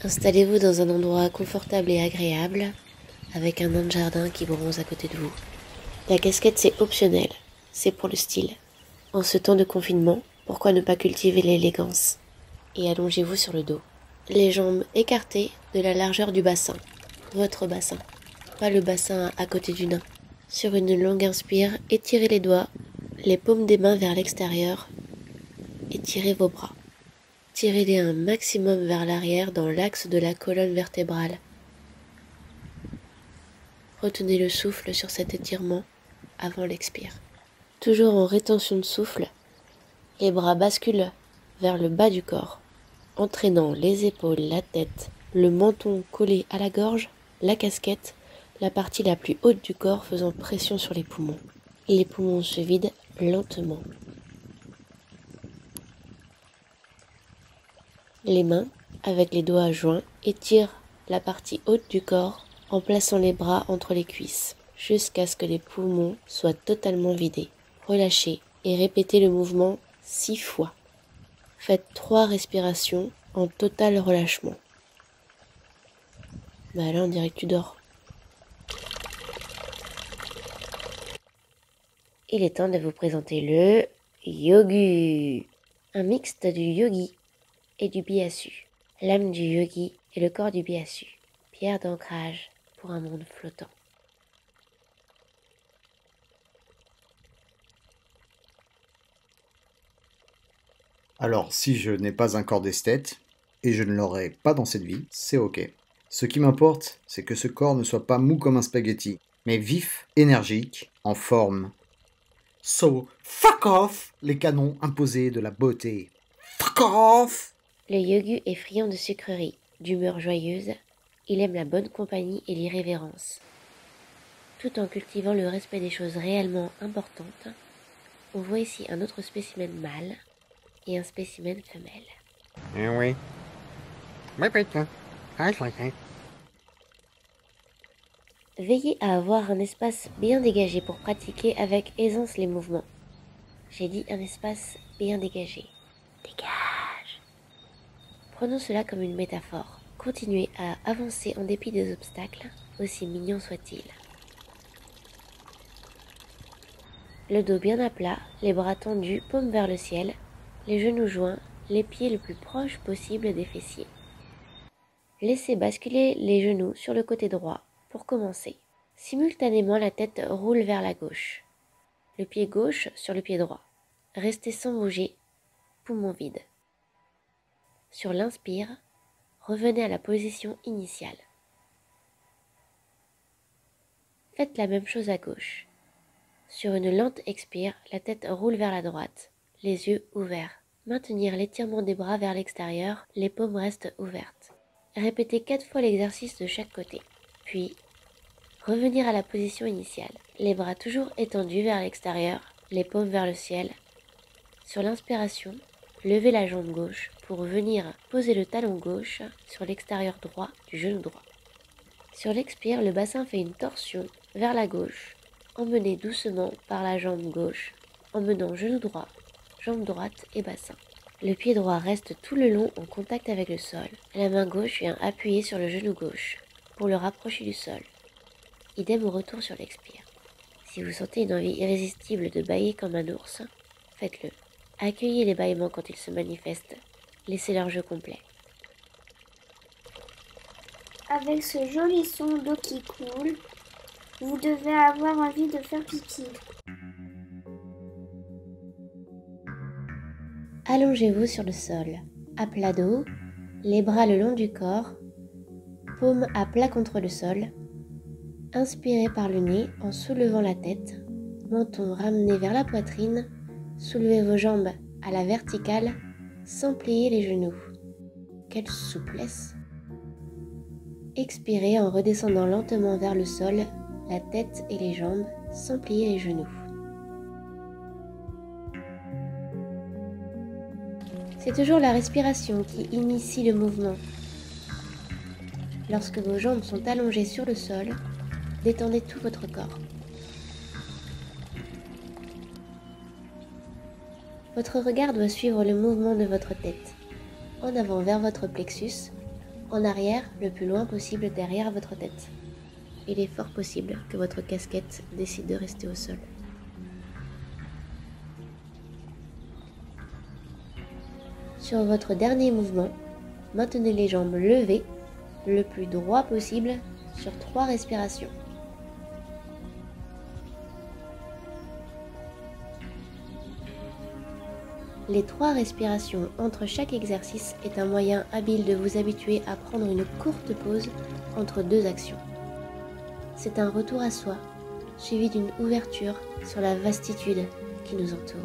Installez-vous dans un endroit confortable et agréable, avec un nain de jardin qui bronze à côté de vous. La casquette, c'est optionnel, c'est pour le style. En ce temps de confinement, pourquoi ne pas cultiver l'élégance? Et allongez-vous sur le dos. Les jambes écartées de la largeur du bassin. Votre bassin, pas le bassin à côté du nain. Sur une longue inspire, étirez les doigts, les paumes des mains vers l'extérieur, étirez vos bras. Tirez-les un maximum vers l'arrière dans l'axe de la colonne vertébrale. Retenez le souffle sur cet étirement avant l'expire. Toujours en rétention de souffle, les bras basculent vers le bas du corps, entraînant les épaules, la tête, le menton collé à la gorge, la casquette, la partie la plus haute du corps faisant pression sur les poumons. Les poumons se vident lentement. Les mains, avec les doigts joints, étirent la partie haute du corps en plaçant les bras entre les cuisses, jusqu'à ce que les poumons soient totalement vidés. Relâchez et répétez le mouvement 6 fois. Faites 3 respirations en total relâchement. Bah là, on dirait que tu dors. Il est temps de vous présenter le yogu, un mixte du yogi et du biasu. L'âme du yogi et le corps du biasu, pierre d'ancrage pour un monde flottant. Alors, si je n'ai pas un corps d'esthète, et je ne l'aurai pas dans cette vie, c'est ok. Ce qui m'importe, c'est que ce corps ne soit pas mou comme un spaghetti, mais vif, énergique, en forme. So, fuck off les canons imposés de la beauté. Fuck off! Le yogi est friand de sucreries, d'humeur joyeuse, il aime la bonne compagnie et l'irrévérence. Tout en cultivant le respect des choses réellement importantes, on voit ici un autre spécimen mâle et un spécimen femelle. Oui. Oui, putain. Ah, je sais. Veillez à avoir un espace bien dégagé pour pratiquer avec aisance les mouvements. J'ai dit un espace bien dégagé. Dégage! Prenons cela comme une métaphore. Continuez à avancer en dépit des obstacles, aussi mignons soient-ils. Le dos bien à plat, les bras tendus, paumes vers le ciel, les genoux joints, les pieds le plus proches possible des fessiers. Laissez basculer les genoux sur le côté droit pour commencer. Simultanément, la tête roule vers la gauche. Le pied gauche sur le pied droit. Restez sans bouger, poumons vides. Sur l'inspire, revenez à la position initiale. Faites la même chose à gauche. Sur une lente expire, la tête roule vers la droite, les yeux ouverts. Maintenir l'étirement des bras vers l'extérieur, les paumes restent ouvertes. Répétez 4 fois l'exercice de chaque côté. Puis, revenir à la position initiale. Les bras toujours étendus vers l'extérieur, les paumes vers le ciel. Sur l'inspiration, levez la jambe gauche pour venir poser le talon gauche sur l'extérieur droit du genou droit. Sur l'expire, le bassin fait une torsion vers la gauche, emmené doucement par la jambe gauche, emmenant genou droit, jambe droite et bassin. Le pied droit reste tout le long en contact avec le sol. La main gauche vient appuyer sur le genou gauche pour le rapprocher du sol. Idem au retour sur l'expire. Si vous sentez une envie irrésistible de bâiller comme un ours, faites-le. Accueillez les bâillements quand ils se manifestent. Laissez leur jeu complet. Avec ce joli son d'eau qui coule, vous devez avoir envie de faire pipi. Allongez-vous sur le sol, à plat dos, les bras le long du corps, paumes à plat contre le sol. Inspirez par le nez en soulevant la tête, menton ramené vers la poitrine, soulevez vos jambes à la verticale sans plier les genoux. Quelle souplesse! Expirez en redescendant lentement vers le sol, la tête et les jambes sans plier les genoux. C'est toujours la respiration qui initie le mouvement. Lorsque vos jambes sont allongées sur le sol, détendez tout votre corps. Votre regard doit suivre le mouvement de votre tête, en avant vers votre plexus, en arrière le plus loin possible derrière votre tête. Il est fort possible que votre casquette décide de rester au sol. Sur votre dernier mouvement, maintenez les jambes levées le plus droit possible sur 3 respirations. Les 3 respirations entre chaque exercice est un moyen habile de vous habituer à prendre une courte pause entre 2 actions. C'est un retour à soi, suivi d'une ouverture sur la vastitude qui nous entoure.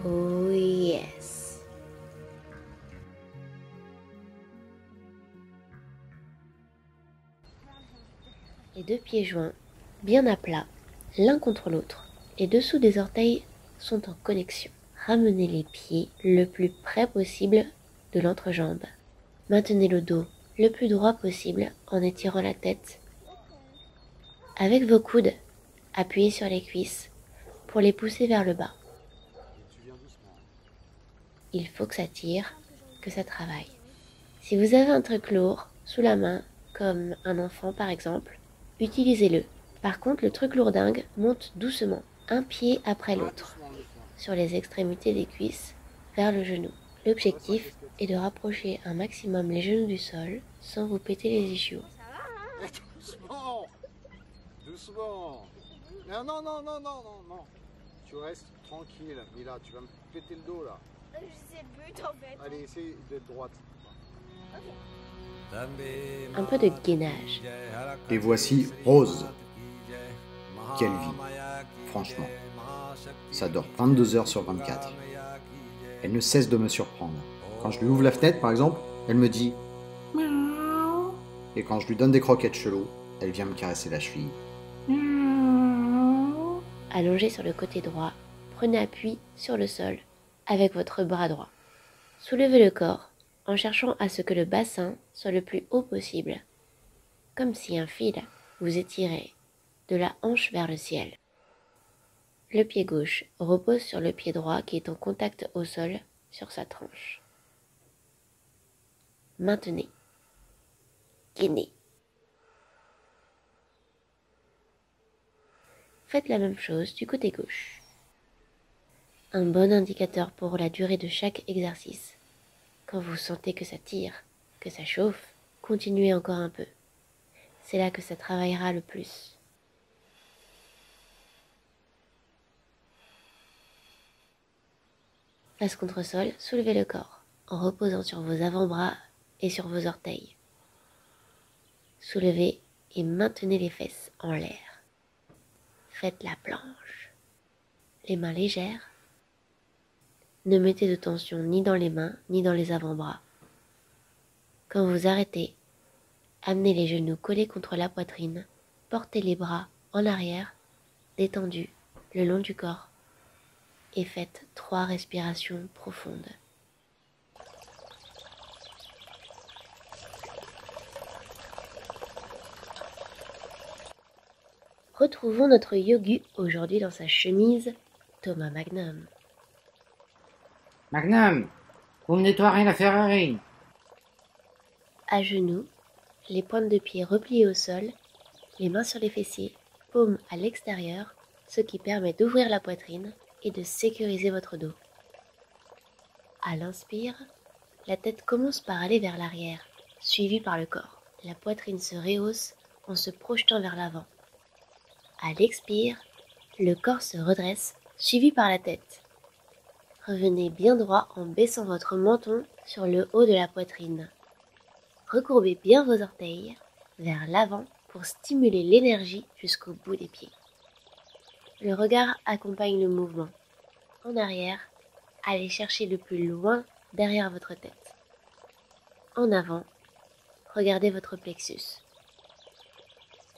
Oh yes! Les 2 pieds joints, bien à plat, l'un contre l'autre. Les dessous des orteils sont en connexion. Ramenez les pieds le plus près possible de l'entrejambe. Maintenez le dos le plus droit possible en étirant la tête. Avec vos coudes, appuyez sur les cuisses pour les pousser vers le bas. Il faut que ça tire, que ça travaille. Si vous avez un truc lourd sous la main, comme un enfant par exemple, utilisez-le. Par contre, le truc lourdingue monte doucement, un pied après l'autre, sur les extrémités des cuisses vers le genou. L'objectif est de rapprocher un maximum les genoux du sol sans vous péter les ischios. Doucement. Doucement. Non, non, non, non, non, non, non. Tu restes tranquille, Mila, tu vas me péter le dos là. C'est le but en fait. Allez, essaye d'être droite. Un peu de gainage. Et voici Rose. Quelle vie, franchement. Ça dort 22 heures sur 24. Elle ne cesse de me surprendre. Quand je lui ouvre la fenêtre, par exemple, elle me dit miaou. Et quand je lui donne des croquettes cheloues, elle vient me caresser la cheville. Miaou. Allongé sur le côté droit, prenez appui sur le sol avec votre bras droit. Soulevez le corps en cherchant à ce que le bassin soit le plus haut possible, comme si un fil vous étirait de la hanche vers le ciel. Le pied gauche repose sur le pied droit qui est en contact au sol sur sa tranche. Maintenez. Gainez. Faites la même chose du côté gauche. Un bon indicateur pour la durée de chaque exercice. Quand vous sentez que ça tire, que ça chauffe, continuez encore un peu. C'est là que ça travaillera le plus. Face contre sol, soulevez le corps en reposant sur vos avant-bras et sur vos orteils. Soulevez et maintenez les fesses en l'air. Faites la planche. Les mains légères. Ne mettez de tension ni dans les mains ni dans les avant-bras. Quand vous arrêtez, amenez les genoux collés contre la poitrine, portez les bras en arrière, détendus le long du corps et faites 3 respirations profondes. Retrouvons notre yogi aujourd'hui dans sa chemise Thomas Magnum. Magnum, vous me nettoierez la Ferrari. À genoux, les pointes de pied repliées au sol, les mains sur les fessiers, paumes à l'extérieur, ce qui permet d'ouvrir la poitrine et de sécuriser votre dos. À l'inspire, la tête commence par aller vers l'arrière, suivie par le corps. La poitrine se rehausse en se projetant vers l'avant. À l'expire, le corps se redresse, suivi par la tête. Revenez bien droit en baissant votre menton sur le haut de la poitrine. Recourbez bien vos orteils vers l'avant pour stimuler l'énergie jusqu'au bout des pieds. Le regard accompagne le mouvement. En arrière, allez chercher le plus loin derrière votre tête. En avant, regardez votre plexus.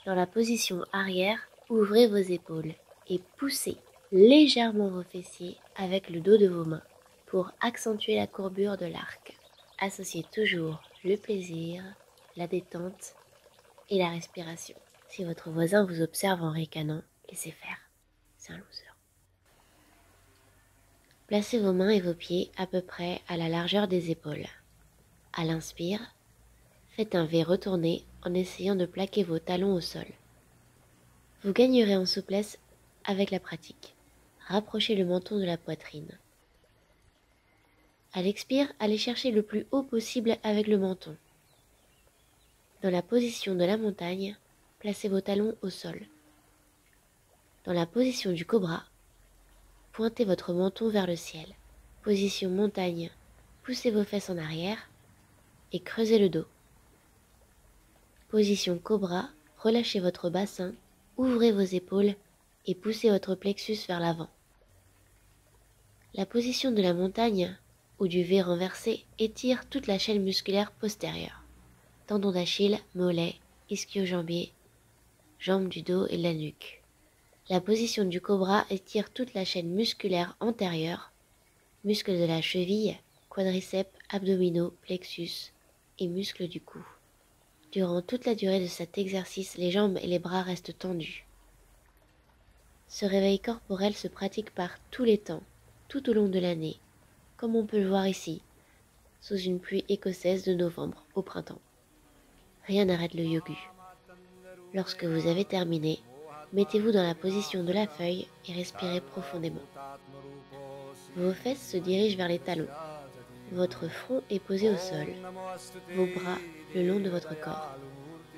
Dans la position arrière, ouvrez vos épaules et poussez légèrement vos fessiers avec le dos de vos mains pour accentuer la courbure de l'arc. Associez toujours le plaisir, la détente et la respiration. Si votre voisin vous observe en ricanant, laissez faire. C'est un loser. Placez vos mains et vos pieds à peu près à la largeur des épaules. À l'inspire, Faites un V retourné en essayant de plaquer vos talons au sol. Vous gagnerez en souplesse avec la pratique. Rapprochez le menton de la poitrine. À l'expire, allez chercher le plus haut possible avec le menton. Dans la position de la montagne, placez vos talons au sol. Dans la position du cobra, pointez votre menton vers le ciel. Position montagne, poussez vos fesses en arrière et creusez le dos. Position cobra, relâchez votre bassin, ouvrez vos épaules et poussez votre plexus vers l'avant. La position de la montagne ou du V renversé étire toute la chaîne musculaire postérieure. Tendons d'Achille, mollets, ischio-jambiers, jambes du dos et de la nuque. La position du cobra étire toute la chaîne musculaire antérieure, muscles de la cheville, quadriceps, abdominaux, plexus et muscles du cou. Durant toute la durée de cet exercice, les jambes et les bras restent tendus. Ce réveil corporel se pratique par tous les temps, tout au long de l'année, comme on peut le voir ici, sous une pluie écossaise de novembre au printemps. Rien n'arrête le yoga. Lorsque vous avez terminé, mettez-vous dans la position de la feuille et respirez profondément. Vos fesses se dirigent vers les talons. Votre front est posé au sol. Vos bras, le long de votre corps,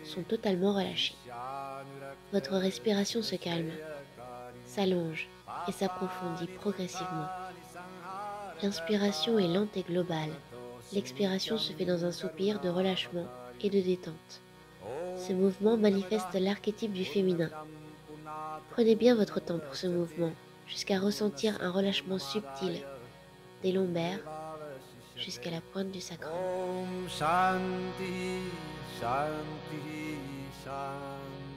sont totalement relâchés. Votre respiration se calme, s'allonge et s'approfondit progressivement. L'inspiration est lente et globale. L'expiration se fait dans un soupir de relâchement et de détente. Ce mouvement manifeste l'archétype du féminin. Prenez bien votre temps pour ce mouvement, jusqu'à ressentir un relâchement subtil, des lombaires jusqu'à la pointe du sacrum. Om Shanti, Shanti, Shanti.